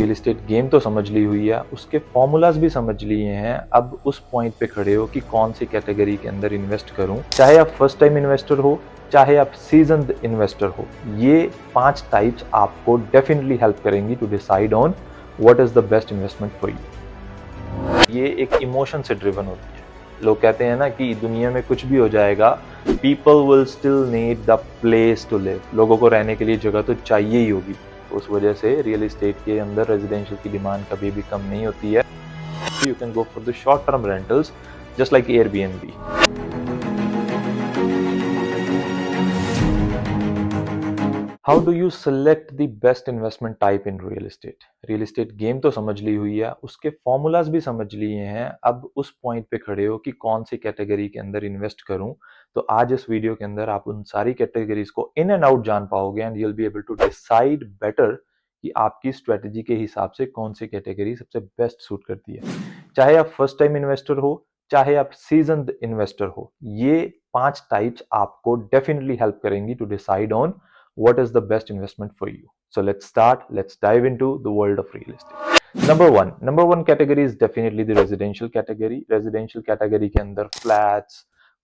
Real estate game तो समझ ली हुई है, उसके फॉर्मूलाज भी समझ लिए हैं। अब उस पॉइंट पे खड़े हो कि कौन सी कैटेगरी के अंदर इन्वेस्ट करूं। चाहे आप फर्स्ट टाइम इन्वेस्टर हो, चाहे आप सीजन्ड इन्वेस्टर हो, ये 5 टाइप्स आपको डेफिनेटली हेल्प करेंगी to decide on what is the best investment for you. ये एक इमोशन से ड्रिवन होती है। लोग कहते हैं ना कि दुनिया में कुछ भी हो जाएगा, people will still need the place to live. लोगों को रहने के लिए जगह तो चाहिए ही होगी। उस वजह से रियल एस्टेट के अंदर रेजिडेंशियल की डिमांड कभी भी कम नहीं होती है। You can go for the short term rentals just like Airbnb. How do you select the best investment type in real estate? Real estate game तो समझ ली हुई है, उसके फॉर्मूलाज भी समझ लिए हैं। अब उस पॉइंट पे खड़े हो कि कौन सी कैटेगरी के अंदर इन्वेस्ट करूं। तो आज इस वीडियो के अंदर आप उन सारी कैटेगरीज को इन एंड आउट जान पाओगे and you will be able to decide better कि आपकी स्ट्रेटेजी के हिसाब से कौन सी कैटेगरी सबसे बेस्ट सूट करती है। चाहे आप फर्स्ट टाइम इन्वेस्टर हो, चाहे आप सीजन्ड इन्वेस्टर हो, ये 5 टाइप्स आपको डेफिनेटली हेल्प करेंगी to decide on what is the best investment for you. So let's dive into the world of real estate. Number one category is definitely the residential category. Residential category के अंदर flats,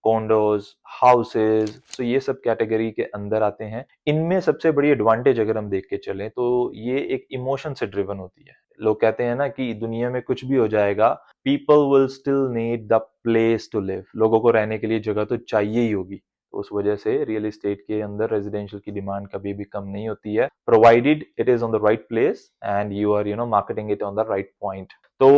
condos, houses, so ये सब category के अंदर आते हैं। इनमें सबसे बड़ी एडवांटेज अगर हम देख के चलें तो ये एक इमोशन से ड्रिवन होती है। लोग कहते हैं ना कि दुनिया में कुछ भी हो जाएगा, people will still need the place to live. लोगों को रहने के लिए जगह तो चाहिए ही होगी। तो उस वजह से रियल एस्टेट के अंदर रेजिडेंशियल की डिमांड कभी भी कम नहीं होती है, provided it is on the right place and you are marketing it on the right point. तो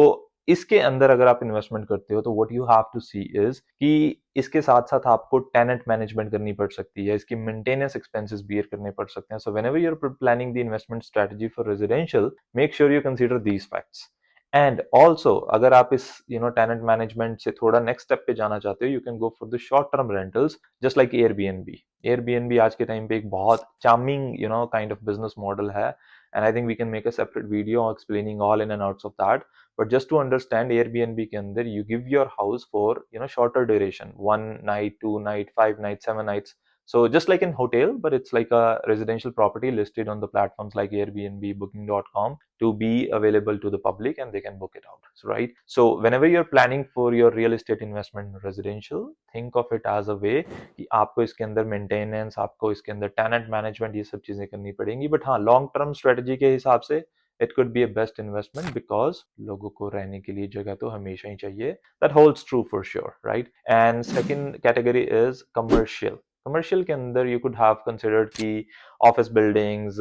इसके अंदर अगर आप इन्वेस्टमेंट करते हो तो what you have to see is कि इसके साथ साथ आपको टेनेंट मैनेजमेंट करनी पड़ सकती है, इसकी मेंटेनेंस एक्सपेंसेस बियर करने पड़ सकते हैं। So whenever you are planning the investment strategy for residential, make sure you consider these facts. And also अगर आप इस टेनेंट मैनेजमेंट से थोड़ा नेक्स्ट स्टेप पे जाना चाहते हो, you can go for the short term rentals just like Airbnb. Airbnb आज के टाइम पे एक बहुत charming kind of business model है and I think we can make a separate video explaining all in and outs of that. But just to understand, Airbnb के अंदर you give your house for shorter duration, 1 night, 2 night, 5 nights, 7 nights. So just like in hotel, but it's like a residential property listed on the platforms like Airbnb, Booking.com to be available to the public and they can book it out. So, right. So whenever you're planning for your real estate investment in residential, think of it as a way कि आपको इसके अंदर maintenance, आपको इसके अंदर tenant management, ये सब चीजें करनी पड़ेंगी। बट हाँ, लॉन्ग टर्म स्ट्रेटजी के हिसाब से it could be a best investment because लोगों को रहने के लिए जगह तो हमेशा ही चाहिए। That holds true for sure, right? And second category is commercial. Commercial के अंदर यू कुड हैव कंसिडर्ड कि office buildings,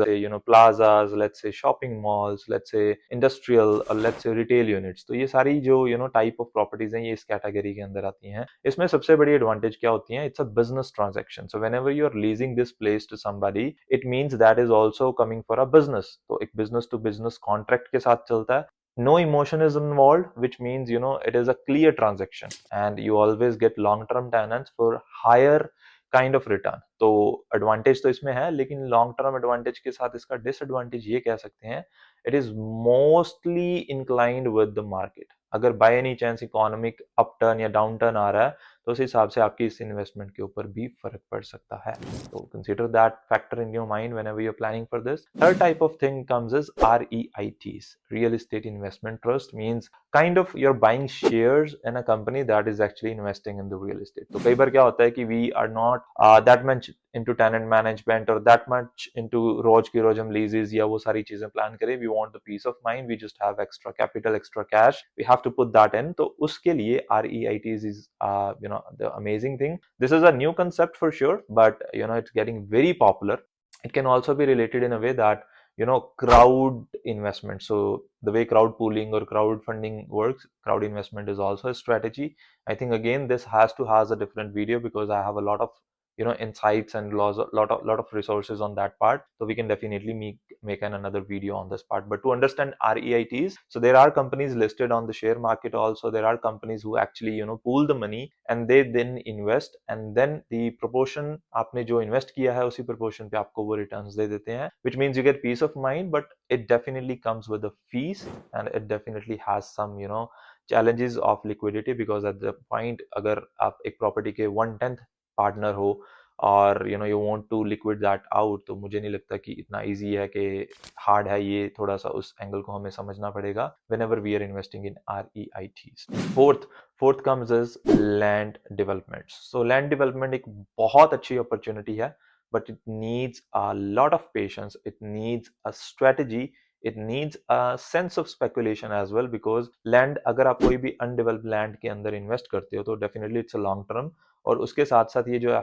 plazas, let's say shopping malls, let's say industrial, let's say retail units. तो ये सारी जो टाइप ऑफ प्रॉपर्टीज हैं, ये इस कैटेगरी के अंदर आती हैं। इसमें सबसे बड़ी एडवांटेज क्या होती है? It's a business transaction. So whenever you are leasing this place to somebody, it means that is also coming for a business. तो एक बिजनेस टू बिजनेस कॉन्ट्रैक्ट के साथ चलता है। No emotion is involved, which means it is a clear transaction and you always get long term tenants for higher kind of return. तो advantage तो इसमें है, लेकिन लॉन्ग टर्म एडवांटेज के साथ इसका डिसएडवांटेज ये कह सकते हैं, it is mostly inclined with the market. अगर by any chance economic upturn या डाउन टर्न आ रहा है तो उस हिसाब से आपकी इस इन्वेस्टमेंट के ऊपर भी फर्क पड़ सकता है। तो consider that factor in your mind whenever you are planning for this. Third type of thing comes is REITs, real estate investment trust. Means kind of you're buying shares in a company that is actually investing in the real estate. तो कई बार क्या होता है कि we are not that much into tenant management or that much into रोज की रोज हम leases या वो सारी चीजें प्लान करें। We want the peace of mind, we just have extra capital, extra cash, we have to put that in. तो उसके लिए REITs is the amazing thing. This is a new concept for sure, but it's getting very popular. It can also be related in a way that crowd investment. So the way crowd pooling or crowd funding works, crowd investment is also a strategy. I think again this has a different video because I have a lot of insights and lot of resources on that part, so we can definitely make another video on this part. But to understand REITs, so there are companies listed on the share market also. There are companies who actually pool the money and they then invest, and then the proportion आपने जो invest किया है उसी proportion पे आपको वो returns दे देते हैं, which means you get peace of mind, but it definitely comes with a fees and it definitely has some challenges of liquidity because at the point अगर आप एक property के 1/10 पार्टनर हो और you want to liquid that out, तो मुझे नहीं लगता कि इतना easy है कि हार्ड है ये, थोड़ा सा उस एंगल को हमें समझना पड़ेगा whenever we are investing in REITs. Fourth comes is land development. So land development एक बहुत अच्छी अपॉर्चुनिटी है, but it needs a lot of patience, it needs a strategy, it needs a sense of speculation as well, because land, अगर आप कोई भी undeveloped land के अंदर इन्वेस्ट करते हो तो definitely it's a long term, और उसके साथ साथ ये जो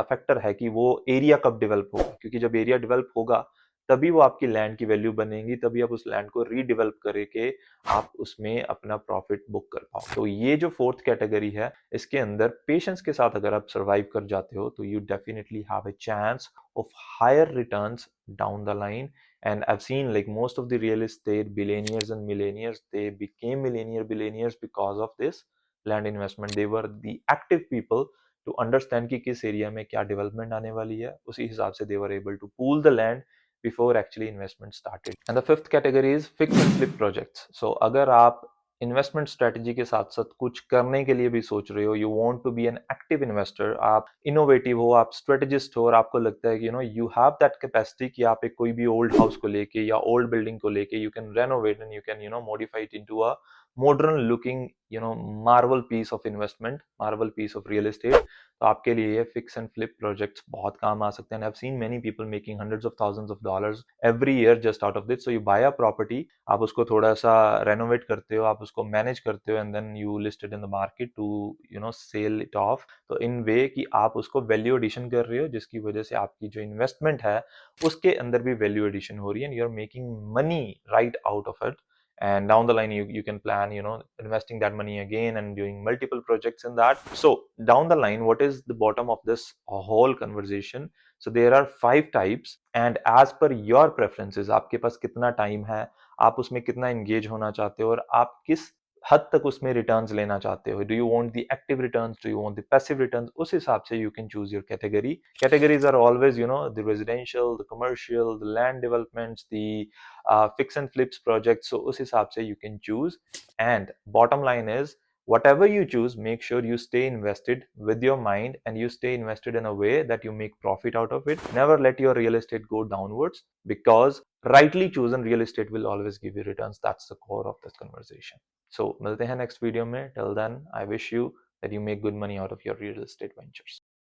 फैक्टर है कि वो एरिया कब डेवलप होगा, क्योंकि जब एरिया डेवलप होगा तभी वो आपकी लैंड की वैल्यू बनेगी, तभी आप उस लैंड को रीडेवलप करके आप उसमें अपना प्रॉफिट बुक कर पाओ। तो ये जो फोर्थ कैटेगरी है, इसके अंदर पेशेंस के साथ अगर आप सर्वाइव कर जाते हो तो you definitely have a chance of higher returns down the line. And I've seen like most of the real estate billionaires and millionaires, they became billionaires because of this land investment. They were the active people to understand कि किस area में क्या development आने वाली है, उसी हिसाब से they were able to pool the land before actually investment started. And the fifth category is fix and flip projects. So अगर आप इन्वेस्टमेंट स्ट्रेटजी के साथ साथ कुछ करने के लिए भी सोच रहे हो, you want to be an active investor, आप इनोवेटिव हो, आप स्ट्रेटेजिस्ट हो, और आपको लगता है कि यू हैव दैट कैपेसिटी कि आप एक कोई भी ओल्ड हाउस को लेके या ओल्ड बिल्डिंग को लेके you can renovate and you can modify it into a modern looking marvel piece of investment, marvel piece of real estate, तो आपके लिए ये फिक्स एंड फ्लिप प्रोजेक्ट्स बहुत काम आ सकते हैं। I have seen many people making hundreds of thousands of dollars every year just out of this. So you buy a property, आप उसको थोड़ा सा रेनोवेट करते हो, आप उसको मैनेज करते हो, and then you list it in the market to sell it off. तो इन वे कि आप उसको वैल्यू एडिशन कर रहे हो, जिसकी वजह से आपकी जो इन्वेस्टमेंट है उसके अंदर भी वैल्यू एडिशन हो रही है, and you are making money right out of it. And down the line you can plan investing that money again and doing multiple projects in that. So down the line, what is the bottom of this whole conversation? So there are 5 types, and as per your preferences, आपके पास कितना time है, आप उसमें कितना engage होना चाहते हो, और आप किस हद तक उसमें रिटर्न्स लेना चाहते हो, do you want the active returns, do you want the passive returns, उस हिसाब से you can choose your category. Categories are always the residential, the commercial, the land developments, the fix and flips projects, so उस हिसाब से you can choose। And bottom line is, whatever you choose, make sure you stay invested with your mind, and you stay invested in a way that you make profit out of it. Never let your real estate go downwards, because rightly chosen real estate will always give you returns. That's the core of this conversation. So मिलते हैं next video में, till then I wish you that you make good money out of your real estate ventures.